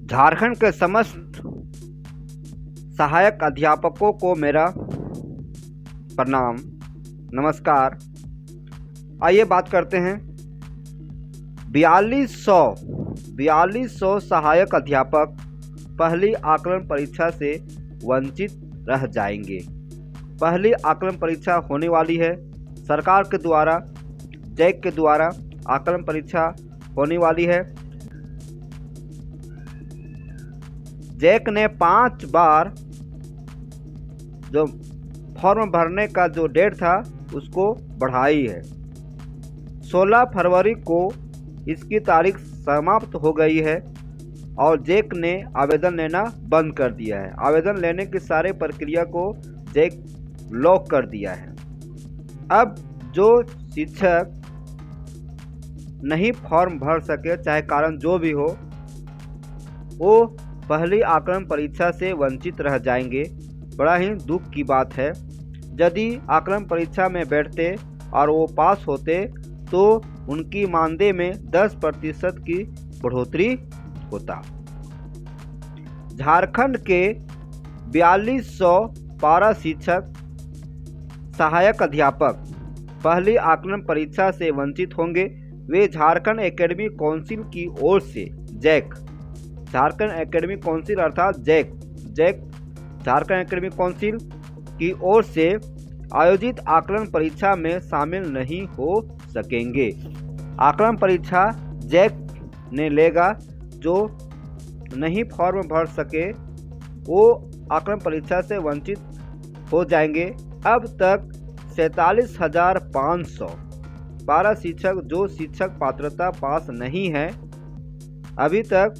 झारखंड के समस्त सहायक अध्यापकों को मेरा प्रणाम, नमस्कार। आइए बात करते हैं 4200 सहायक अध्यापक पहली आकलन परीक्षा से वंचित रह जाएंगे। पहली आकलन परीक्षा होने वाली है, सरकार के द्वारा जैक के द्वारा आकलन परीक्षा होने वाली है। जैक ने 5 बार जो फॉर्म भरने का जो डेट था उसको बढ़ाई है। 16 फरवरी को इसकी तारीख समाप्त हो गई है और जैक ने आवेदन लेना बंद कर दिया है। आवेदन लेने की सारे प्रक्रिया को जैक लॉक कर दिया है। अब जो शिक्षक नहीं फॉर्म भर सके, चाहे कारण जो भी हो, वो पहली आकलन परीक्षा से वंचित रह जाएंगे। बड़ा ही दुख की बात है। यदि आकलन परीक्षा में बैठते और वो पास होते तो उनकी मानदेय में 10% की बढ़ोतरी होता। झारखंड के 4200 पारा शिक्षक सहायक अध्यापक पहली आकलन परीक्षा से वंचित होंगे। वे झारखंड एकेडमिक काउंसिल की ओर से झारखंड एकेडमिक काउंसिल अर्थात जैक झारखंड एकेडमिक काउंसिल की ओर से आयोजित आकलन परीक्षा में शामिल नहीं हो सकेंगे। आकलन परीक्षा जैक ने लेगा। जो नहीं फॉर्म भर सके वो आकलन परीक्षा से वंचित हो जाएंगे। अब तक 47,500 पारा शिक्षक जो शिक्षक पात्रता पास नहीं है, अभी तक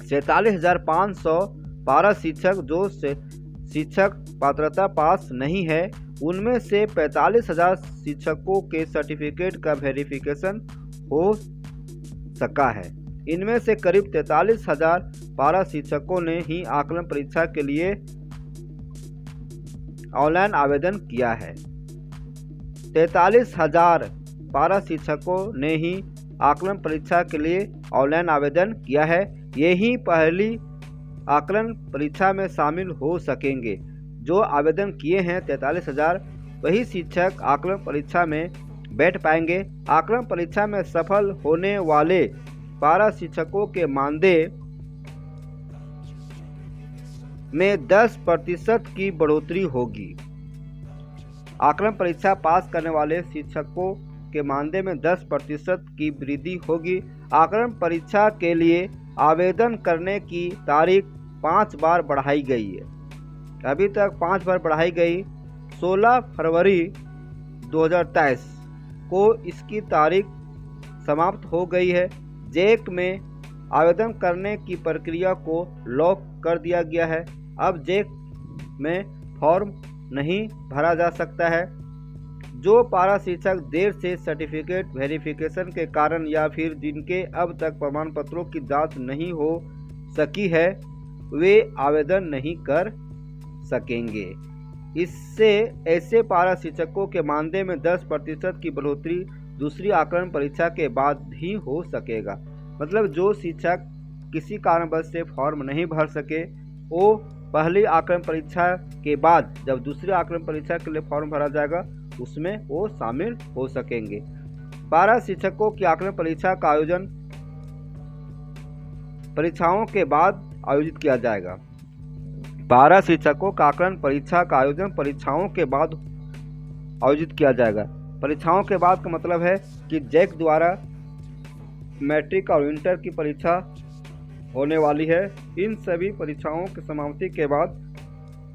47,500 पारा शिक्षक जो शिक्षक पात्रता पास नहीं है, उनमें से 45,000 शिक्षकों के सर्टिफिकेट का वेरिफिकेशन हो सका है। इनमें से करीब 43,000 पारा शिक्षकों ने ही आकलन परीक्षा के लिए ऑनलाइन आवेदन किया है। 43,000 पारा शिक्षकों ने ही आकलन परीक्षा के लिए ऑनलाइन आवेदन किया है। यही पहली आकलन परीक्षा में शामिल हो सकेंगे। जो आवेदन किए हैं 43,000, वही शिक्षक आकलन परीक्षा में बैठ पाएंगे। आकलन परीक्षा में सफल होने वाले पारा शिक्षकों के मानदेय में 10% की बढ़ोतरी होगी। आकलन परीक्षा पास करने वाले शिक्षकों के मानदेय में 10% की वृद्धि होगी। आकलन परीक्षा के लिए आवेदन करने की तारीख 5 बार बढ़ाई गई है। अभी तक 5 बार बढ़ाई गई। 16 फरवरी 2023 को इसकी तारीख समाप्त हो गई है। जैक में आवेदन करने की प्रक्रिया को लॉक कर दिया गया है। अब जैक में फॉर्म नहीं भरा जा सकता है। जो पारा शिक्षक देर से सर्टिफिकेट वेरिफिकेशन के कारण या फिर जिनके अब तक प्रमाण पत्रों की जांच नहीं हो सकी है, वे आवेदन नहीं कर सकेंगे। इससे ऐसे पारा शिक्षकों के मानदेय में 10% की बढ़ोतरी दूसरी आकलन परीक्षा के बाद ही हो सकेगा। मतलब जो शिक्षक किसी कारणवश से फॉर्म नहीं भर सके, वो पहली आकलन परीक्षा के बाद जब दूसरी आकलन परीक्षा के लिए फॉर्म भरा जाएगा उसमें वो शामिल हो सकेंगे। पारा शिक्षकों की आकलन परीक्षा का आयोजन परीक्षाओं के बाद आयोजित किया जाएगा। पारा शिक्षकों का आकलन परीक्षा का आयोजन परीक्षाओं के बाद आयोजित किया जाएगा। परीक्षाओं के बाद का मतलब है कि जैक द्वारा मैट्रिक और इंटर की परीक्षा होने वाली है। इन सभी परीक्षाओं की समाप्ति के बाद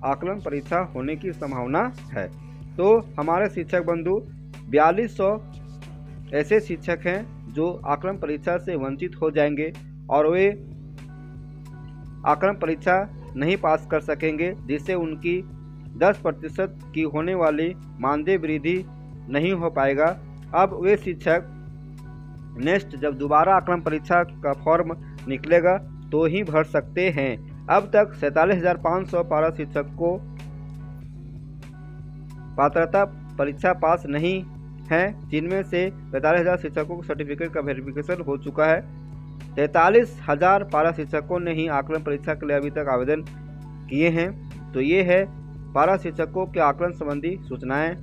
आकलन परीक्षा होने की संभावना है। तो हमारे शिक्षक बंधु 4200 ऐसे शिक्षक हैं जो आकलन परीक्षा से वंचित हो जाएंगे और वे आकलन परीक्षा नहीं पास कर सकेंगे, जिससे उनकी 10% की होने वाली मानदेय वृद्धि नहीं हो पाएगा। अब वे शिक्षक नेक्स्ट जब दोबारा आकलन परीक्षा का फॉर्म निकलेगा तो ही भर सकते हैं। अब तक 47,500 पारा शिक्षक को पात्रता परीक्षा पास नहीं हैं, जिनमें से 45,000 शिक्षकों के सर्टिफिकेट का वेरिफिकेशन हो चुका है। 43,000 पारा शिक्षकों ने ही आकलन परीक्षा के लिए अभी तक आवेदन किए हैं। तो ये है पारा शिक्षकों के आकलन संबंधी सूचनाएं।